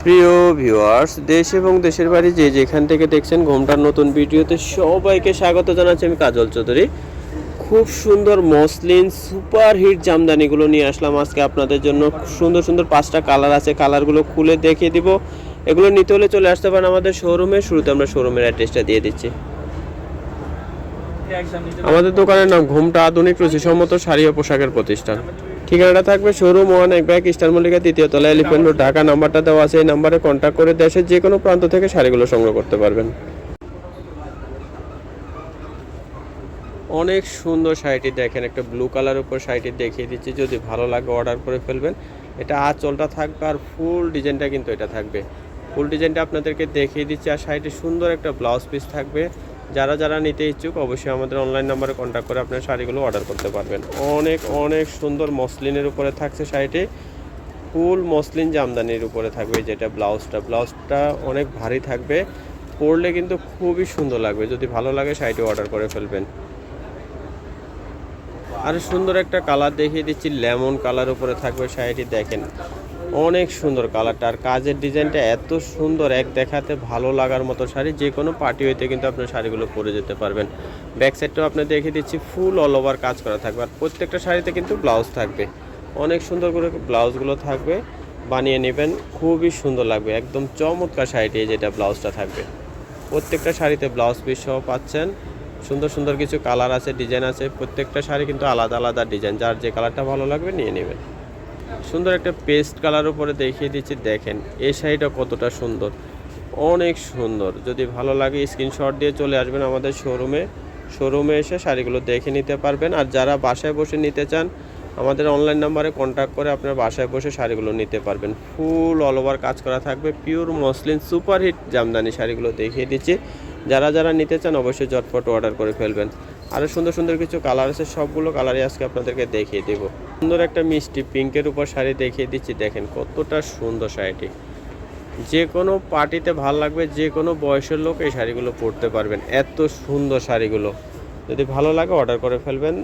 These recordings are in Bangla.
প্রিয় ভিউয়ার্স, দেশ এবং দেশের বাইরে যে যেখান থেকে দেখছেন ঘোমটার নতুন ভিডিওতে সবাইকে স্বাগত জানাচ্ছি। আমি কাজল চৌধুরী। খুব সুন্দর মসলিন সুপার হিট জামদানিগুলো নিয়ে আসলাম আজকে আপনাদের জন্য। সুন্দর সুন্দর 5টা কালার আছে, কালারগুলো খুলে দেখিয়ে দিব। এগুলো নিতে হলে চলে আসতে পারেন আমাদের শোরুমে। শুরুতে আমরা শোরুমের অ্যাড্রেসটা দিয়ে দিচ্ছি। আমাদের দোকানের নাম ঘোমটা আধুনিক রুচিসম্মত শাড়ি ও পোশাকের প্রতিষ্ঠান। ঠিকানাটা থাকবে শোরুম 1 এক ব্যাগ স্টার মল্লিকা 3য় তলা, এলিফ্যান্ট রোড, ঢাকা। নাম্বারটা দেওয়া আছে, এই নাম্বারে কন্ট্যাক্ট করে দেশের যে কোনো প্রান্ত থেকে শাড়িগুলো সংগ্রহ করতে পারবেন। অনেক সুন্দর শাড়িটি দেখেন, একটা ব্লু কালার উপর শাড়িটি দেখিয়ে দিচ্ছি। যদি ভালো লাগে অর্ডার করে ফেলবেন। এটা আঁচলটা থাকবে আর ফুল ডিজাইনটা কিন্তু এটা থাকবে। ফুল ডিজাইনটা আপনাদেরকে দেখিয়ে দিচ্ছি। আর শাড়িটি সুন্দর একটা ব্লাউজ পিস থাকবে। যারা যারা নিতে ইচ্ছুক অবশ্যই আমাদের অনলাইন নাম্বারে কন্ট্যাক্ট করে আপনার শাড়িগুলো অর্ডার করতে পারবেন। অনেক অনেক সুন্দর মসলিনের উপরে থাকছে শাড়িটি। ফুল মসলিন জামদানির উপরে থাকবে। যেটা ব্লাউজটা অনেক ভারী থাকবে, পরলে কিন্তু খুবই সুন্দর লাগবে। যদি ভালো লাগে শাড়িটি অর্ডার করে ফেলবেন। আর সুন্দর একটা কালার দেখিয়ে দিচ্ছি, লেমন কালার উপরে থাকবে শাড়িটি। দেখেন অনেক সুন্দর কালারটা, আর কাজের ডিজাইনটা এত সুন্দর, এক দেখাতে ভালো লাগার মতো শাড়ি। যে কোনো পার্টি হইতে কিন্তু আপনার শাড়িগুলো পরে যেতে পারবেন। ব্যাক সাইডটাও আপনার দেখিয়ে দিচ্ছি, ফুল অল ওভার কাজ করা থাকবে। আর প্রত্যেকটা শাড়িতে কিন্তু ব্লাউজ থাকবে, অনেক সুন্দর করে ব্লাউজগুলো থাকবে। বানিয়ে নেবেন, খুবই সুন্দর লাগবে। একদম চমৎকার শাড়িটি, যেটা ব্লাউজটা থাকবে। প্রত্যেকটা শাড়িতে ব্লাউজ পিস সহ পাচ্ছেন। সুন্দর সুন্দর কিছু কালার আছে, ডিজাইন আছে। প্রত্যেকটা শাড়ি কিন্তু আলাদা আলাদা ডিজাইন, যার যে কালারটা ভালো লাগবে নিয়ে নেবেন। সুন্দর একটা পেস্ট কালার উপরে দেখিয়ে দিচ্ছি। দেখেন এই শাড়িটা কতটা সুন্দর, অনেক সুন্দর। যদি ভালো লাগে স্ক্রিনশট দিয়ে চলে আসবেন আমাদের শোরুমে এসে শাড়িগুলো দেখে নিতে পারবেন। আর যারা বাসায় বসে নিতে চান আমাদের অনলাইন নাম্বারে কন্ট্যাক্ট করে আপনার বাসায় বসে শাড়িগুলো নিতে পারবেন। ফুল অল ওভার কাজ করা থাকবে, পিওর মসলিন সুপারহিট জামদানি শাড়িগুলো দেখিয়ে দিচ্ছি। যারা যারা নিতে চান অবশ্যই ঝটপট অর্ডার করে ফেলবেন। আরও সুন্দর সুন্দর কিছু কালার আছে, সবগুলো কালারই আজকে আপনাদেরকে দেখিয়ে দেবো। সুন্দর একটা মিষ্টি পিঙ্কের উপর শাড়ি দেখিয়ে দিচ্ছি। দেখেন কতটা সুন্দর শাড়িটি, যে কোনো পার্টিতে ভাল লাগবে। যে কোনো বয়সের লোক এই শাড়িগুলো পরতে পারবেন, এত সুন্দর শাড়িগুলো। যদি ভালো লাগে অর্ডার করে ফেলবেন।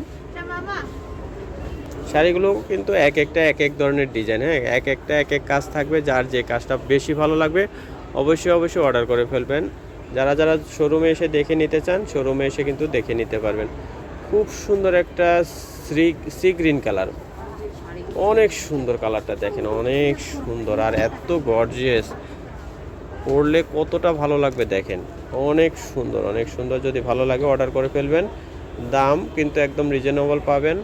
শাড়িগুলো কিন্তু এক একটা এক এক ধরনের ডিজাইন, হ্যাঁ, এক একটা এক এক কাজ থাকবে। যার যে কাজটা বেশি ভালো লাগবে অবশ্যই অর্ডার করে ফেলবেন। যারা যারা শোরুমে এসে দেখে নিতে চান শোরুমে এসে কিন্তু দেখে নিতে পারবেন। খুব সুন্দর একটা সি গ্রিন কালার, অনেক সুন্দর কালারটা। দেখেন অনেক সুন্দর আর এত গর্জিয়াস, পরলে কতটা ভালো লাগবে। দেখেন অনেক সুন্দর অনেক সুন্দর। যদি ভালো লাগে অর্ডার করে ফেলবেন। দাম কিন্তু একদম রিজনেবল পাবেন।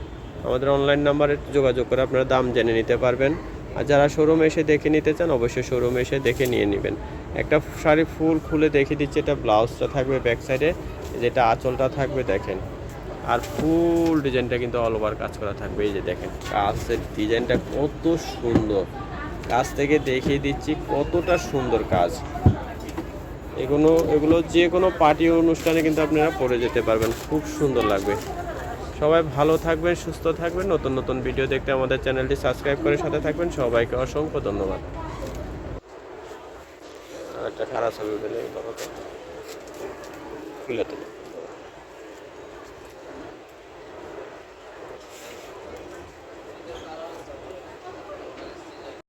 আমাদের অনলাইন নাম্বারে যোগাযোগ করে আপনারা দাম জেনে নিতে পারবেন। আর যারা শোরুমে এসে দেখে নিতে চান অবশ্যই শোরুমে এসে দেখে নিয়ে নেবেন। একটা শাড়ি ফুল খুলে দেখিয়ে দিচ্ছে। এটা ব্লাউজটা থাকবে ব্যাক সাইডে, যেটা আঁচলটা থাকবে। দেখেন আর ফুল ডিজাইনটা কিন্তু অল ওভার কাজ করা থাকবে। এই যে দেখেন কাজের ডিজাইনটা কত সুন্দর, কাজ থেকে দেখিয়ে দিচ্ছি কতটা সুন্দর কাজ। এগুলো যে কোনো পার্টি অনুষ্ঠানে কিন্তু আপনারা পরে যেতে পারবেন, খুব সুন্দর লাগবে। সবাই ভালো থাকবেন, সুস্থ থাকবেন। নতুন নতুন ভিডিও দেখতে আমাদের চ্যানেলটি সাবস্ক্রাইব করে সাথে থাকবেন। সবাইকে অসংখ্য ধন্যবাদ। একটা খারাপ ছবি খুলে তো